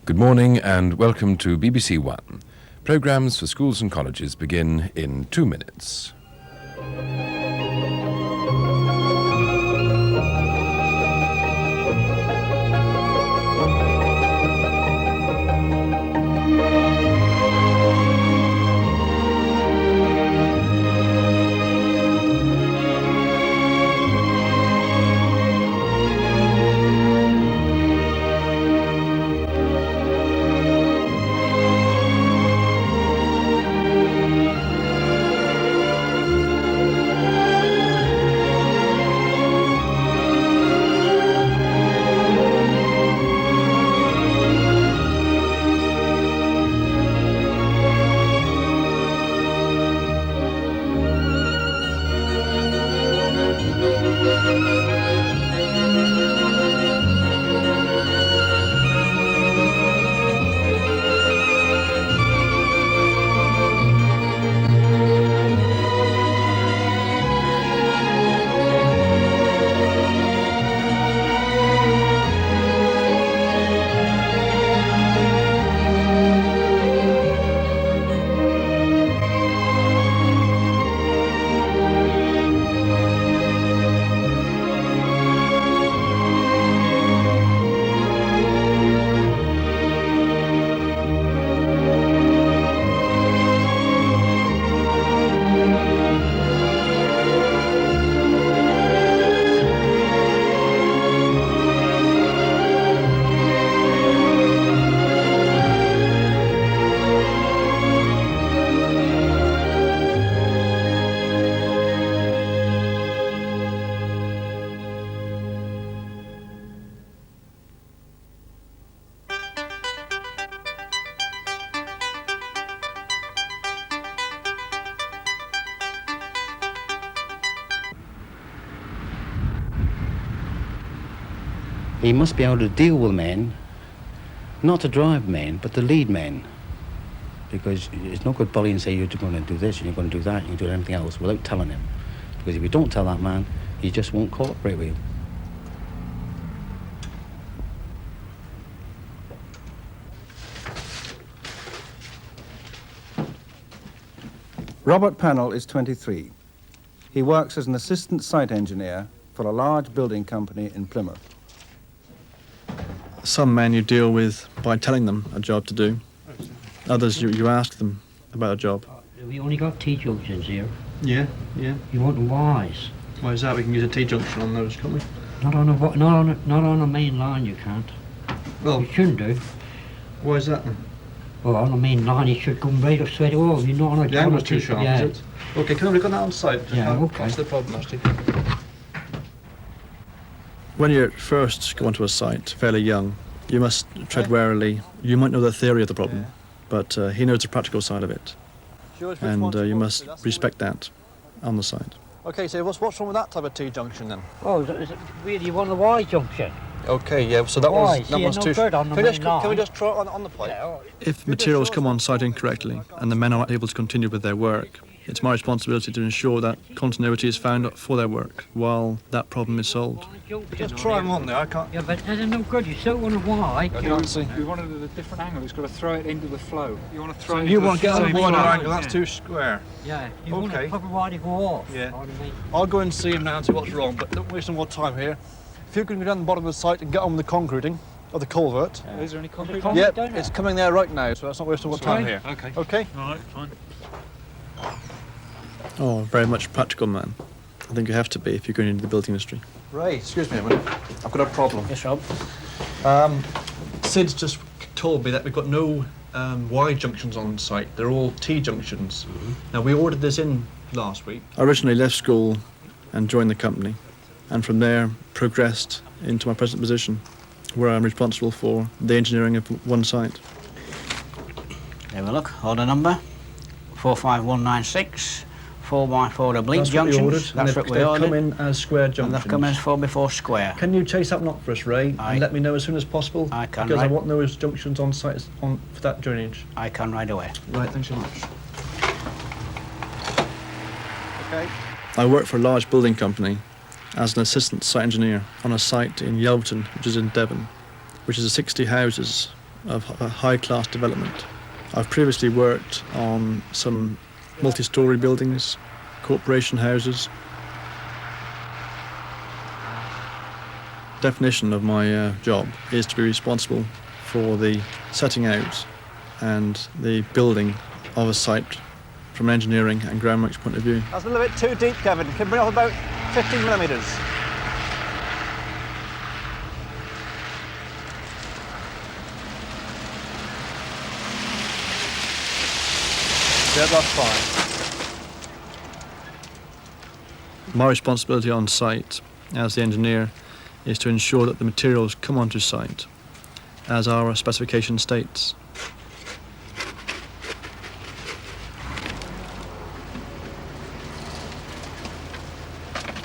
Good morning and welcome to BBC1. Programmes for schools and colleges begin in 2 minutes. He must be able to deal with men, not to drive men, but to lead men. Because it's no good bullying and say you're going to do this and you're going to do that and you're doing anything else without telling him. Because if you don't tell that man, he just won't cooperate with you. Robert Pannell is 23. He works as an assistant site engineer for a large building company in Plymouth. Some men you deal with by telling them a job to do. Others you ask them about a job. We only got T-junctions here. Yeah. You want them wise. Why is that? We can use a T-junction on those, can't we? Not on a main line you can't. Well, You shouldn't do. why is that then? Well, on the main line it should come right up straight away. You're not on a... The angle's too sharp, yeah. is it? Okay, can we look on that on site? Yeah, okay. That's the problem, actually. When you first go onto a site, fairly young, you must tread warily. You might know the theory of the problem, but he knows the practical side of it. And you must respect that on the site. Okay, so what's wrong with that type of T-junction then? Oh, is it really you want the Y junction? Okay, yeah, so that Why? one's See, no too good on the can, main line. can we just try it on the plate? Yeah, If materials come on site incorrectly and the men are not able to continue with their work, it's my responsibility to ensure that continuity is found for their work while that problem is solved. Just try them on there, I can't... Yeah, but they're no good. You still want a Y. We wanted it at a different angle. It's got to throw it into the flow. You want to throw it You into want to get the on a same wider line. angle, that's too square. Yeah, you want Okay. a proper Y to go off. Yeah. You know what I mean? I'll go and see him now and see what's wrong, but don't waste any more time here. If you can go down the bottom of the site and get on with the concreting of the culvert. Is there any concrete? Yep, it's coming there right now, so that's not wasting more time here. Okay. Okay? All right, fine. Oh, very much practical man. I think you have to be if you're going into the building industry. Ray, excuse me a minute. I've got a problem. Yes, Rob. Sid's just told me that we've got no Y junctions on site. They're all T junctions. Now, we ordered this in last week. I originally left school and joined the company, and from there progressed into my present position, where I'm responsible for the engineering of one site. Have a look, order number 45196, 4x4 oblique That's what we junctions. ordered, That's and what we they've ordered. come in as square And junctions. they've come in as 4x4 square. Can you chase that knock for us, Ray, Aye. and let me know as soon as possible? I can, Because I right. want those junctions on site for that drainage. I can right away. Right, thanks so much. Okay. I work for a large building company as an assistant site engineer on a site in Yelverton, which is in Devon, which is 60 houses of high-class development. I've previously worked on some multi-storey buildings, corporation houses. Definition of my job is to be responsible for the setting out and the building of a site from an engineering and groundworks point of view. That's a little bit too deep, Kevin. Can bring it off about 15 millimetres. Yeah, that's fine. My responsibility on site as the engineer is to ensure that the materials come onto site as our specification states.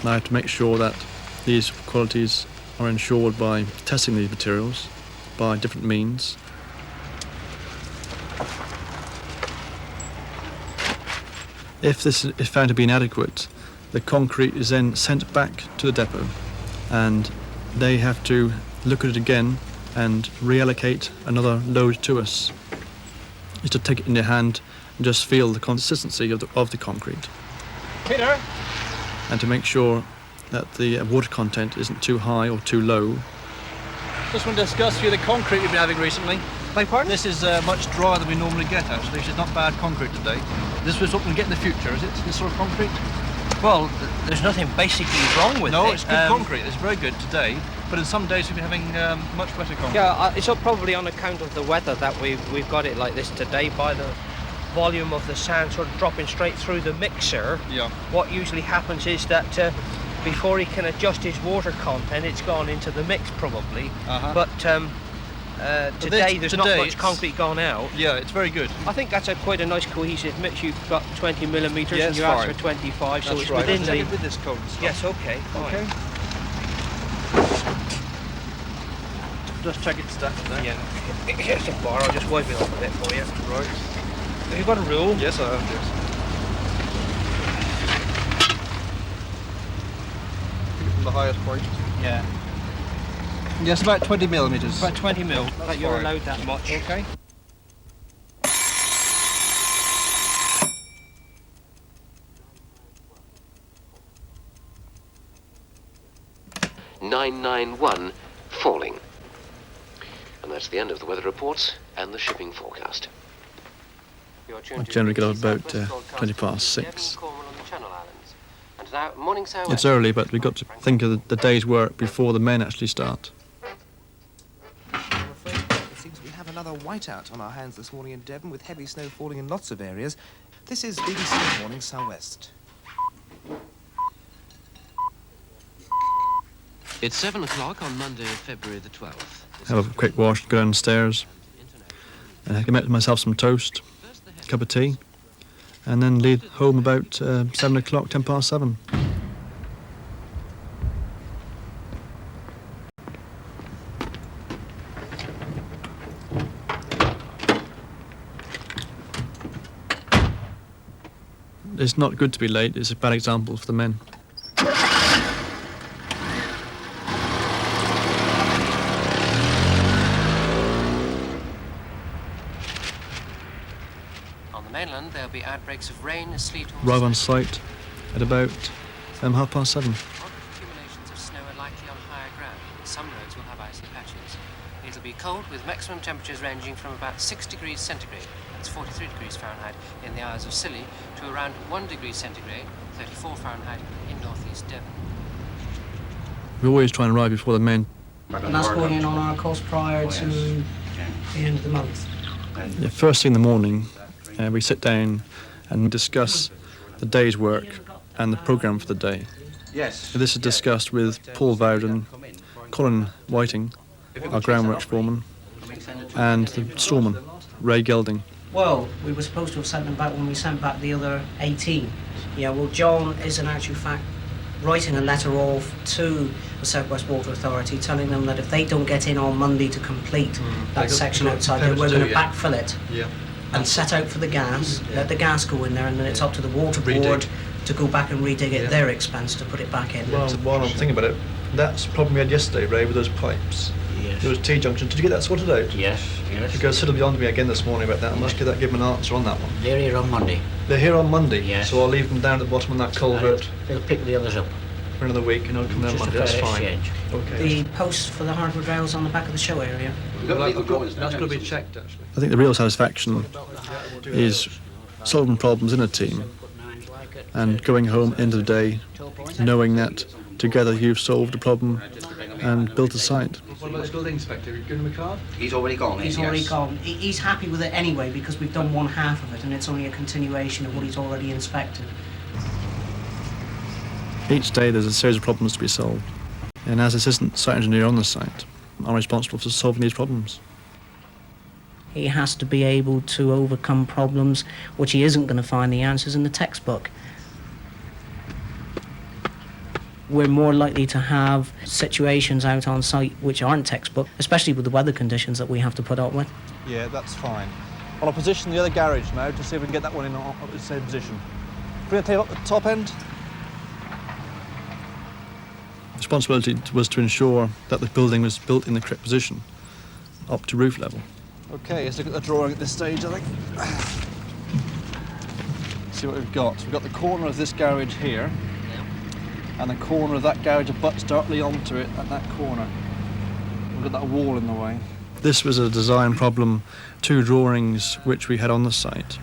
I have to make sure that these qualities are ensured by testing these materials by different means. If this is found to be inadequate, the concrete is then sent back to the depot and they have to look at it again and reallocate another load to us. Is to take it in their hand and just feel the consistency of the concrete. Peter? And to make sure that the water content isn't too high or too low. Just want to discuss with you the concrete we've been having recently. Beg pardon? This is much drier than we normally get, actually. It's not bad concrete today. This was what we get in the future, is it? This sort of concrete? Well, there's nothing basically wrong with it. No, it's good concrete. It's very good today. But in some days we've been having much better concrete. Yeah, it's probably on account of the weather that we've got it like this today, by the volume of the sand sort of dropping straight through the mixer. Yeah. What usually happens is that before he can adjust his water content, it's gone into the mix probably. Uh-huh. But today there's not much concrete gone out. Yeah, it's very good. I think that's quite a nice cohesive mix. You've got 20 millimetres Yeah, and you it's asked fine. for 25, so That's it's right. within Let's the... take it with this coat and stuff. Yes, okay, fine. Okay. Just check it's stacked there. Yeah. Here's the bar, I'll just wipe it off a bit for you. Right. Have you got a rule? Yes, I have, yes. Pick it from the highest point. Yeah. Yes, about 20 millimetres. About 20 mil, That's that you're fine. allowed that much. Okay. (991) falling. And that's the end of the weather reports and the shipping forecast. I generally get out about 20 past 6. And now, morning southwest. It's early, but we've got to think of the day's work before the men actually start. I'm afraid it seems we have another whiteout on our hands this morning in Devon, with heavy snow falling in lots of areas. This is BBC Morning Southwest. It's 7 o'clock on Monday, February the 12th. Have a quick wash, go downstairs, get myself some toast, a cup of tea, and then leave home about 7 o'clock, 10 past 7. It's not good to be late, it's a bad example for the men. Mainland, there'll be outbreaks of rain, sleet, or Arrive on site at about 7:30. accumulations of snow are likely on higher ground. Some roads will have icy patches. It'll be cold, with maximum temperatures ranging from about 6 degrees centigrade, that's 43 degrees Fahrenheit, in the Isles of Scilly, to around 1 degree centigrade, 34 Fahrenheit, in northeast Devon. We always try and arrive before the men. And that's going in on our course prior to the end of the month. Yeah, first thing in the morning, we sit down and discuss the day's work and the programme for the day. Yes. This is discussed with Paul Bowden, Colin Whiting, our groundworks foreman, and the storeman, Ray Gelding. Well, we were supposed to have sent them back when we sent back the other 18. Yeah, well, John is in actual fact writing a letter off to the South West Water Authority telling them that if they don't get in on Monday to complete that section outside there, we're going to backfill it. Yeah. And set out for the gas, let the gas go in there, and then it's up to the water board to go back and redig it at their expense to put it back in. Well, while I'm thinking about it, that's the problem we had yesterday, Ray, with those pipes. Yeah. Yes. There was T-junction. Did you get that sorted out? Yes, yes. Because Sid will be on to me again this morning about that. I must give him an answer on that one. They're here on Monday. They're here on Monday, Yes. so I'll leave them down at the bottom of that culvert They'll pick the others up. for another week, and I'll come down Just Monday. a That's fair fine. exchange. Okay. The posts for the hardwood rails on the back of the show area. That's got to be checked, actually. I think the real satisfaction is solving problems in a team and going home end of the day knowing that together you've solved a problem and built a site. What about the building inspector? Have you given him a card? He's already gone. He's already gone. He's happy with it anyway because we've done one half of it and it's only a continuation of what he's already inspected. Each day there's a series of problems to be solved, and as assistant site engineer on the site, I'm responsible for solving these problems. He has to be able to overcome problems which he isn't going to find the answers in the textbook. We're more likely to have situations out on site which aren't textbook, especially with the weather conditions that we have to put up with. Yeah, that's fine. I'll position the other garage now to see if we can get that one in the same position. Bring the tape up the top end. The responsibility was to ensure that the building was built in the correct position, up to roof level. Okay, let's look at the drawing at this stage, I think. See what we've got. We've got the corner of this garage here, and the corner of that garage abuts directly onto it at that corner. We've got that wall in the way. This was a design problem. 2 drawings which we had on the site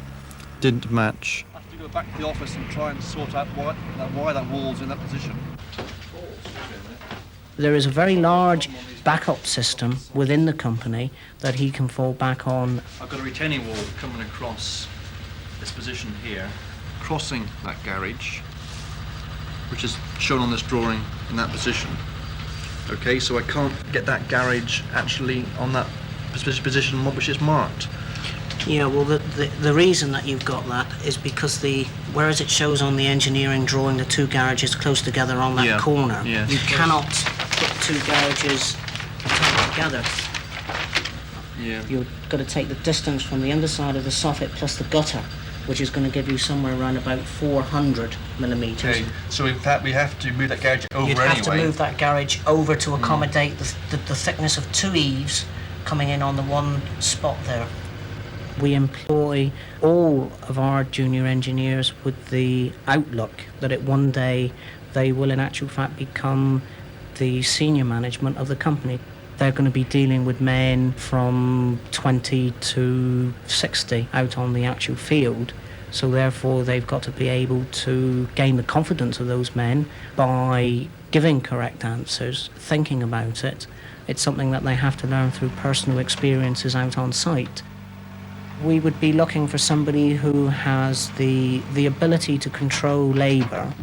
didn't match. I have to go back to the office and try and sort out why that wall's in that position. There is a very large backup system within the company that he can fall back on. I've got a retaining wall coming across this position here, crossing that garage, which is shown on this drawing in that position. Okay, so I can't get that garage actually on that position which is marked. Yeah, well, the reason that you've got that is because whereas it shows on the engineering drawing the 2 garages close together on that corner, you cannot put 2 garages together. Yeah. You've got to take the distance from the underside of the soffit plus the gutter, which is going to give you somewhere around about 400 millimetres. Okay, so in fact we have to move that garage over You'd anyway. have to move that garage over to accommodate the thickness of 2 eaves coming in on the one spot there. We employ all of our junior engineers with the outlook that one day they will in actual fact become the senior management of the company. They're going to be dealing with men from 20 to 60 out on the actual field. So therefore they've got to be able to gain the confidence of those men by giving correct answers, thinking about it. It's something that they have to learn through personal experiences out on site. We would be looking for somebody who has the ability to control labour.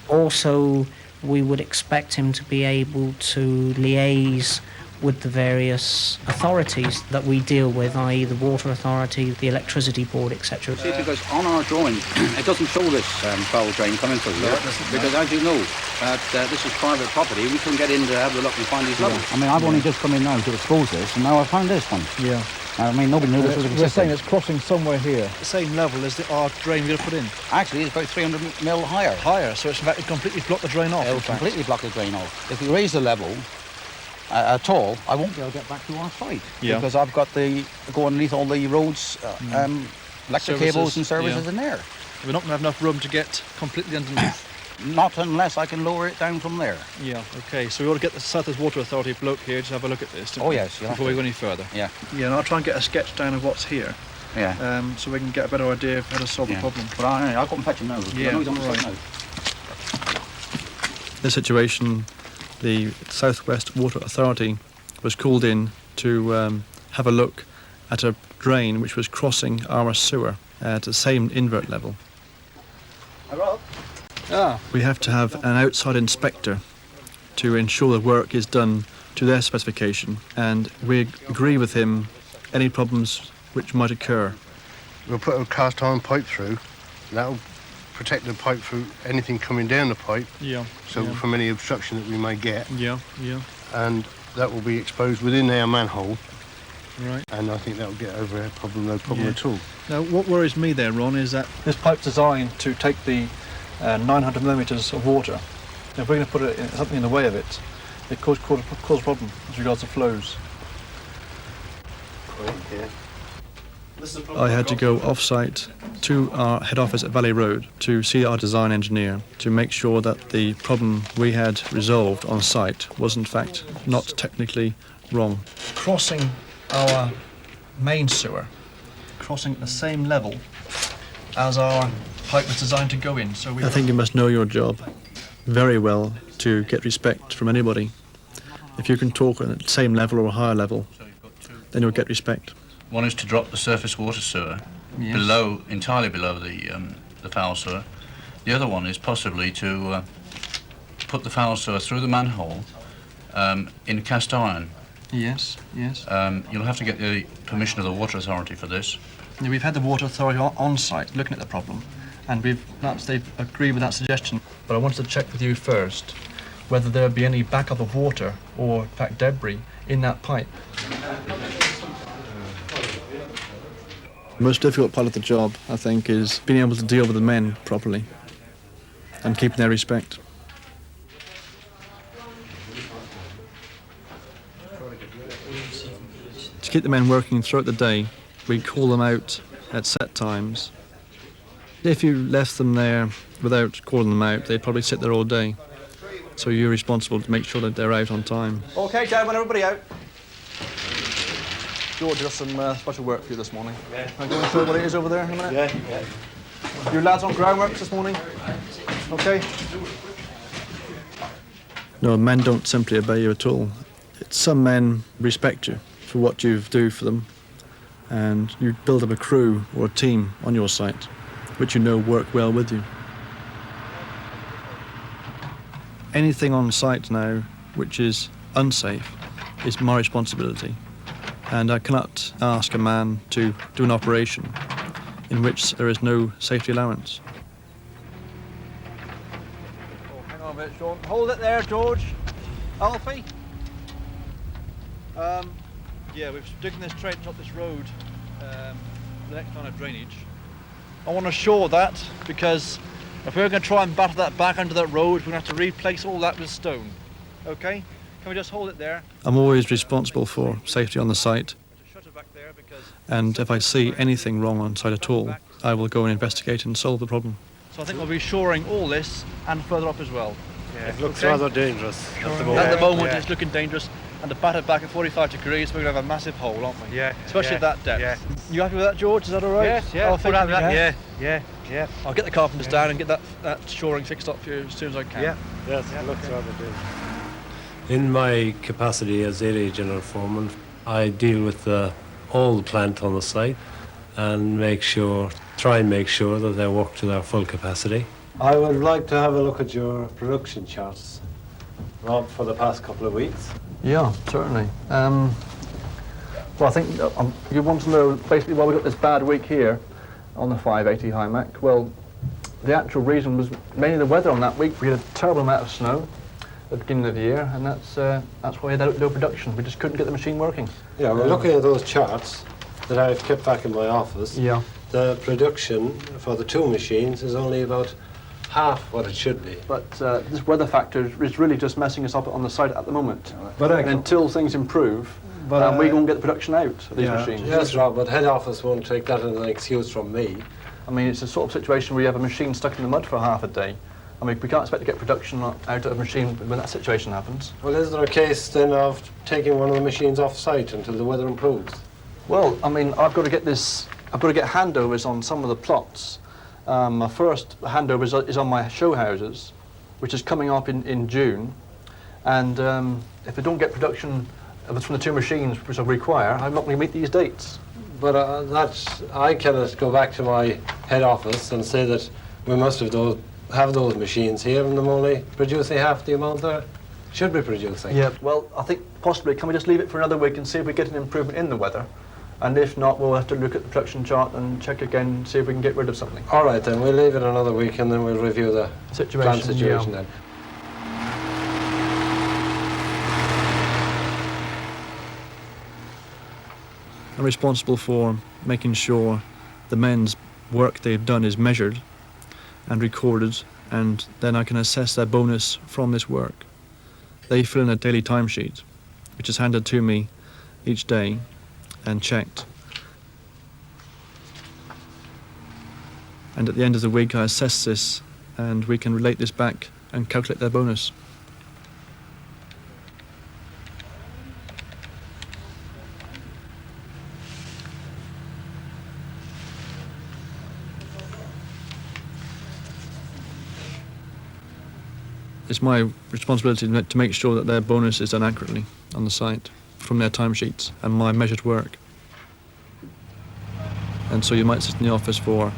Also, we would expect him to be able to liaise with the various authorities that we deal with, i.e. the water authority, the electricity board, etc. See, because on our drawing, it doesn't show this foul drain coming through here, because as you know, this is private property. We couldn't get in to have a look and find these levels. I mean, I've only just come in now to expose this, and now I found this one. Yeah. I mean, nobody knew this was a We're saying it's crossing somewhere here. The same level as our drain we're going to put in. Actually, it's about 300 mil higher. Higher, so it's in fact it completely blocked the drain off. It'll completely block the drain off. If we raise the level at all, I won't be able to get back to our site. Yeah. Because I've got to go underneath all the roads, electric cables and services in there. We're not going to have enough room to get completely underneath. Not unless I can lower it down from there. Yeah, okay, so we ought to get the South Water Authority bloke here to have a look at this. Oh, yes. Before we go any further. Yeah. Yeah, and I'll try and get a sketch down of what's here. Yeah. So we can get a better idea of how to solve the problem. But I'll go and fetch him now. Yeah, I know he's on the site now. This situation, the South West Water Authority was called in to have a look at a drain which was crossing our sewer at the same invert level. Hi, Rob. We have to have an outside inspector to ensure the work is done to their specification, and we agree with him any problems which might occur. We'll put a cast iron pipe through. That'll protect the pipe through anything coming down the pipe. Yeah. So from any obstruction that we may get. Yeah, yeah. And that will be exposed within our manhole. Right. And I think that will get over our problem, no problem at all. Now, what worries me there, Ron, is that this pipe's designed to take the 900 millimetres of water. If we're going to put something in the way of it, it caused a problem as regards to flows. I had to go off-site to our head office at Valley Road to see our design engineer to make sure that the problem we had resolved on site was in fact not technically wrong. Crossing our main sewer, crossing at the same level as our pipe was designed to go in. So I think you must know your job very well to get respect from anybody. If you can talk at the same level or a higher level, then you'll get respect. One is to drop the surface water sewer entirely below the foul sewer. The other one is possibly to put the foul sewer through the manhole in cast iron. Yes, yes. You'll have to get the permission of the Water Authority for this. Yeah, we've had the Water Authority on site looking at the problem, and they've agreed with that suggestion. But I wanted to check with you first whether there would be any backup of water or, in fact, debris in that pipe. The most difficult part of the job, I think, is being able to deal with the men properly and keeping their respect. To keep the men working throughout the day, we call them out at set times. If you left them there without calling them out, they'd probably sit there all day. So you're responsible to make sure that they're out on time. OK, gentlemen, everybody out. George, got some special work for you this morning. Yeah. Can I go and show what it is over there in a minute? Yeah. You lads on groundworks this morning? OK? No, men don't simply obey you at all. Some men respect you for what you do for them, and you build up a crew or a team on your site, which you know work well with you. Anything on site now which is unsafe is my responsibility, and I cannot ask a man to do an operation in which there is no safety allowance. Oh, hang on a minute, Sean. Hold it there, George. Alfie? Yeah, we're digging this trench up this road, the next line of drainage. I want to show that, because if we're going to try and batter that back under that road, we're going to have to replace all that with stone. OK? Can we just hold it there? I'm always responsible for safety on the site, and if I see anything wrong on site at all, I will go and investigate and solve the problem. So I think we'll be shoring all this and further up as well. Yeah, it looks rather dangerous at the moment. At the moment, it's looking dangerous. And to batter back at 45 degrees, we're going to have a massive hole, aren't we? Yeah. Especially at that depth. Yeah. You happy with that, George? Is that all right? Yes, yeah. Yeah. I'll get the carpenters down and get that shoring fixed up for you as soon as I can. Yeah. Yes, it looks rather dangerous. In my capacity as area general foreman, I deal with all the plant on the site and try and make sure that they work to their full capacity. I would like to have a look at your production charts, Rob, for the past couple of weeks. Yeah, certainly. Well, I think you want to know basically why we got this bad week here on the 580 high Mac. Well, the actual reason was mainly the weather on that week. We had a terrible amount of snow at the beginning of the year, and that's why we had no production. We just couldn't get the machine working. Yeah, we're looking at those charts that I've kept back in my office. Yeah. The production for the two machines is only about half what it should be. But this weather factor is really just messing us up on the site at the moment. But and until things improve, we won't get the production out of these machines. Yes, Rob, but head office won't take that as an excuse from me. I mean, it's a sort of situation where you have a machine stuck in the mud for half a day. I mean, we can't expect to get production out of a machine when that situation happens. Well, is there a case then of taking one of the machines off site until the weather improves? Well, I mean, I've got to get handovers on some of the plots. My first handover is on my show houses, which is coming up in June. And if I don't get production from the two machines which I require, I'm not going to meet these dates. But I cannot go back to my head office and say that we must have those machines here and I'm only producing half the amount they should be producing. Yeah, well, I think possibly, can we just leave it for another week and see if we get an improvement in the weather? And if not, we'll have to look at the production chart and check again and see if we can get rid of something. All right, then we'll leave it another week and then we'll review the plant situation then. I'm responsible for making sure the men's work they've done is measured and recorded, and then I can assess their bonus from this work. They fill in a daily timesheet, which is handed to me each day and checked. And at the end of the week, I assess this, and we can relate this back and calculate their bonus. It's my responsibility to make sure that their bonus is done accurately on the site from their timesheets and my measured work. And so you might sit in the office for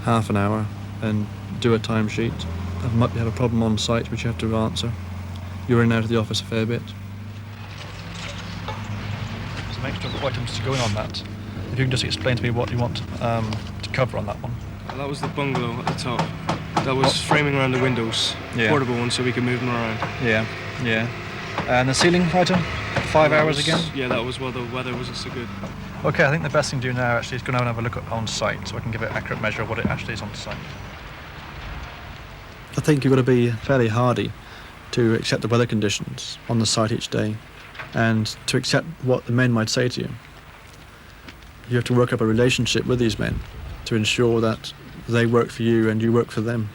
half an hour and do a timesheet. You might have a problem on site which you have to answer. You're in and out of the office a fair bit. There's some extra items to go in on that. If you can just explain to me what you want to cover on that one. That was the bungalow at the top. That was framing around the windows, portable ones, so we could move them around. Yeah. And the ceiling item, 5 hours again? Yeah, that was while the weather wasn't so good. Okay, I think the best thing to do now actually is go and have a look at on site so I can give an accurate measure of what it actually is on site. I think you've got to be fairly hardy to accept the weather conditions on the site each day and to accept what the men might say to you. You have to work up a relationship with these men to ensure that they work for you and you work for them.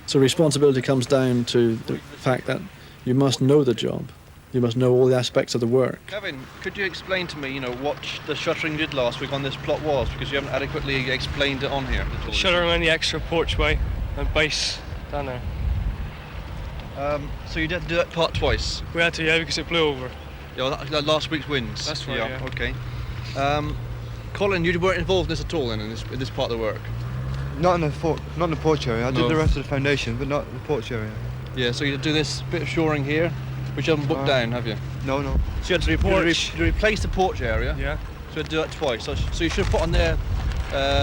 So responsibility comes down to the fact that you must know the job. You must know all the aspects of the work. Kevin, could you explain to me, what the shuttering did last week on this plot was? Because you haven't adequately explained it on here. Shuttering on the extra porchway and base down there. So you did do that part twice? We had to, because it blew over. Yeah, that last week's winds. That's right, yeah. Okay. Colin, you weren't involved in this at all then, in this part of the work? Not in the porch area. I did the rest of the foundation, but not in the porch area. Yeah, so you do this bit of shoring here, which you haven't booked down, have you? No. So you had to replace the porch area. Yeah. So you had to do that twice. So you should have put on there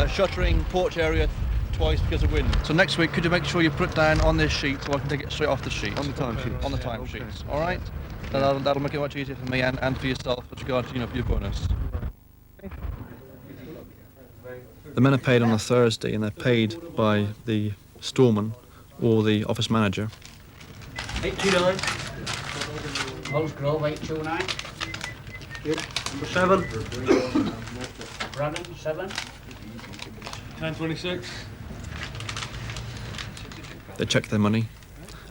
shuttering porch area twice because of wind. So next week, could you make sure you put it down on this sheet so I can take it straight off the sheet? On the timesheet. On the timesheets. All right. That'll make it much easier for me and for yourself with regard to your bonus. The men are paid on a Thursday and they're paid by the storeman or the office manager. 829. Rose Grove 829. Yep. Number 7. Brandon 7. 1026. They check their money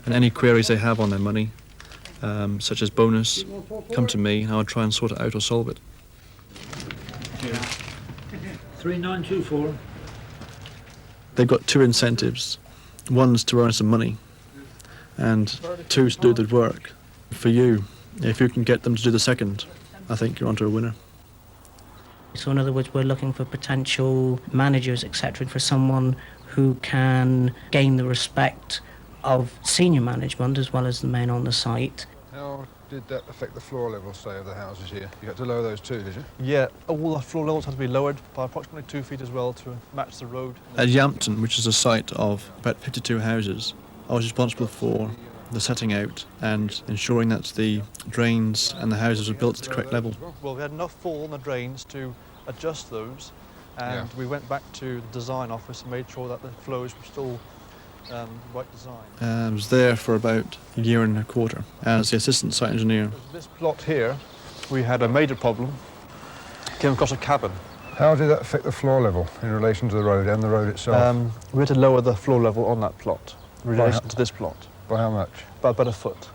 and any queries they have on their money, such as bonus, come to me and I'll try and sort it out or solve it. 3924. They've got two incentives. One's to earn some money and two's to do the work. For you, if you can get them to do the second, I think you're onto a winner. So in other words, we're looking for potential managers, etc., for someone who can gain the respect of senior management as well as the men on the site. How did that affect the floor level, say, of the houses here? You had to lower those too, did you? Yeah, all the floor levels had to be lowered by approximately 2 feet as well to match the road. At Yampton, which is a site of about 52 houses, I was responsible for the setting out and ensuring that the drains and the houses were built to the correct level. Well, we had enough fall on the drains to adjust those, and we went back to the design office and made sure that the flows were still right design. I was there for about a year and a quarter as the assistant site engineer. This plot here, we had a major problem. Came across a cabin. How did that affect the floor level in relation to the road and the road itself? We had to lower the floor level on that plot in relation to this plot. By how much? By about a foot.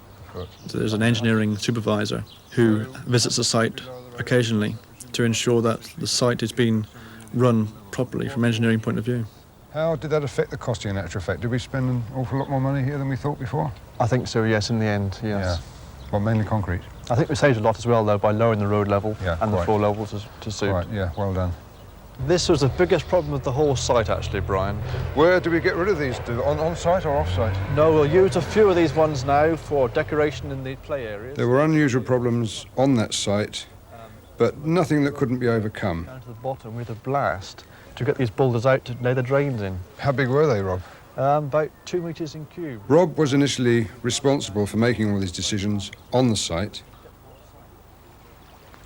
So there's an engineering supervisor who visits the site occasionally to ensure that the site is being run properly from an engineering point of view. How did that affect the costing in actual effect? Did we spend an awful lot more money here than we thought before? I think so, yes, in the end, yes. Yeah. Well, mainly concrete. I think we saved a lot as well, though, by lowering the road level and the floor level to suit. Right, yeah, well done. This was the biggest problem with the whole site, actually, Brian. Where do we get rid of these? On-site or off-site? No, we'll use a few of these ones now for decoration in the play areas. There were unusual problems on that site, but nothing that couldn't be overcome. Down to the bottom, we had a blast to get these boulders out to lay the drains in. How big were they, Rob? About 2 metres in cube. Rob was initially responsible for making all these decisions on the site.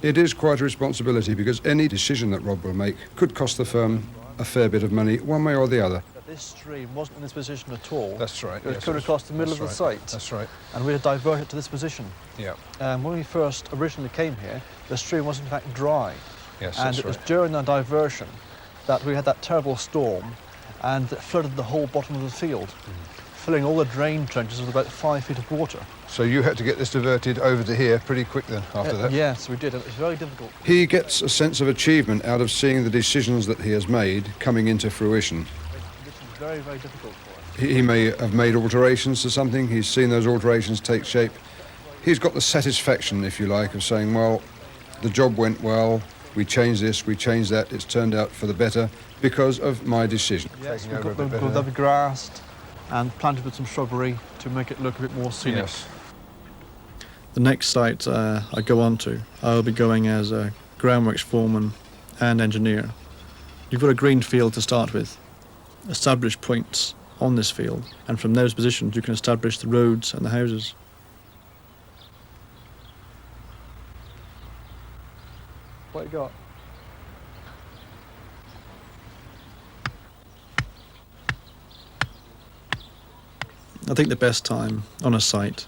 It is quite a responsibility because any decision that Rob will make could cost the firm a fair bit of money, one way or the other. this stream wasn't in this position at all. That's right. It was yes, coming across the middle of the right. site. That's right. And we had diverted to this position. Yeah. When we first originally came here, the stream was in fact dry. Yes, and that's it was right. during the diversion that we had that terrible storm, and it flooded the whole bottom of the field, filling all the drain trenches with about 5 feet of water. So you had to get this diverted over to here pretty quick then after that? Yes, we did. It was very difficult. He gets a sense of achievement out of seeing the decisions that he has made coming into fruition. This is very, very difficult for us. He may have made alterations to something, he's seen those alterations take shape. He's got the satisfaction, if you like, of saying, well, the job went well, we changed this, we changed that, it's turned out for the better because of my decision. Yes, we've got they'll be grassed and planted with some shrubbery to make it look a bit more scenic. Yes. The next site I go on to, I'll be going as a groundworks foreman and engineer. You've got a green field to start with. Establish points on this field, and from those positions you can establish the roads and the houses. What you got? I think the best time on a site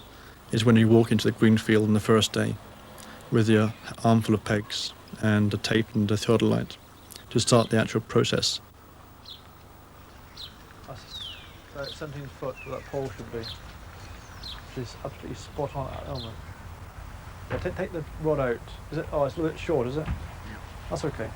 is when you walk into the green field on the first day with your armful of pegs and a tape and a theodolite to start the actual process. That's about 17 foot where that pole should be, which is absolutely spot on at the moment. Yeah, take the rod out. Is it? Oh, it's a little bit short, is it? That's okay.